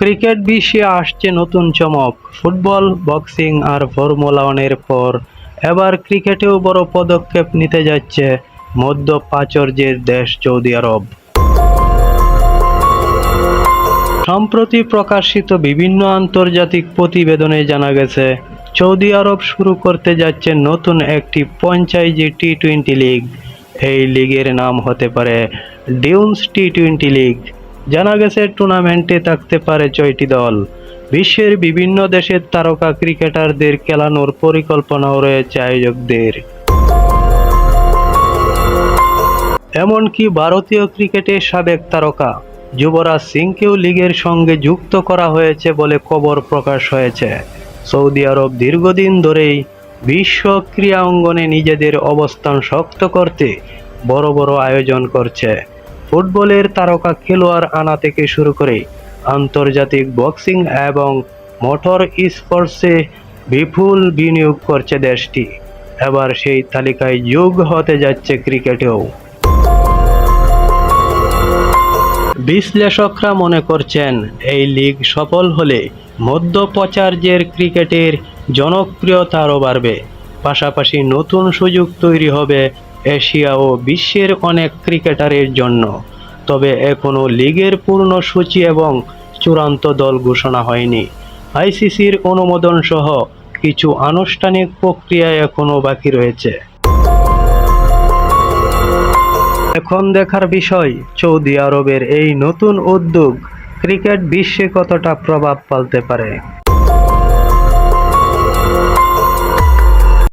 Cricket বিশ্বে আসছে নতুন চমক। ফুটবল, বক্সিং আর ফর্মুলা ওয়ানের পর এবার ক্রিকেটেও বড় পদক্ষেপ নিতে যাচ্ছে মধ্য প্রাচ্যের দেশ সৌদি আরব। সম্প্রতি প্রকাশিত বিভিন্ন আন্তর্জাতিক প্রতিবেদনে জানা গেছে, সৌদি আরব শুরু করতে যাচ্ছে নতুন একটি ফ্র্যাঞ্চাইজি টি-20 লিগ। এই লিগের নাম হতে পারে ডিউন্স টি-20 লিগ। জানা গেছে টুর্নামেন্টে থাকতে পারে 6টি দল। বিশ্বের বিভিন্ন দেশের তারকা ক্রিকেটারদের খেলানোর পরিকল্পনাও রয়েছে আয়োজকদের। এমনকি ভারতীয় ক্রিকেটের সাবেক তারকা যুবরাজ সিংকেও লিগের সঙ্গে যুক্ত করা হয়েছে বলে খবর প্রকাশ হয়েছে। সৌদি আরব দীর্ঘদিন ধরেই বিশ্ব ক্রীড়া অঙ্গনে নিজেদের অবস্থান শক্ত করতে বড় বড় আয়োজন করছে। ফুটবলের তারকা খেলোয়াড় আনা থেকে শুরু করে আন্তর্জাতিক বক্সিং এবং মোটর স্পোর্টসে বিপুল বিনিয়োগ করছে দেশটি। এবার সেই তালিকায় যোগ হতে যাচ্ছে ক্রিকেটেও। বিশ্লেষকরা মনে করছেন, এই লিগ সফল হলে মধ্যপ্রাচ্যের ক্রিকেটের জনপ্রিয়তা আরও বাড়বে। পাশাপাশি নতুন সুযোগ তৈরি হবে এশিয়া ও বিশ্বের অনেক ক্রিকেটারের জন্য। তবে এখনও লিগের পূর্ণ সূচি এবং চূড়ান্ত দল ঘোষণা হয়নি। আইসিসির অনুমোদন সহ কিছু আনুষ্ঠানিক প্রক্রিয়া এখনও বাকি রয়েছে। এখন দেখার বিষয়, সৌদি আরবের এই নতুন উদ্যোগ ক্রিকেট বিশ্বে কতটা প্রভাব ফেলতে পারে।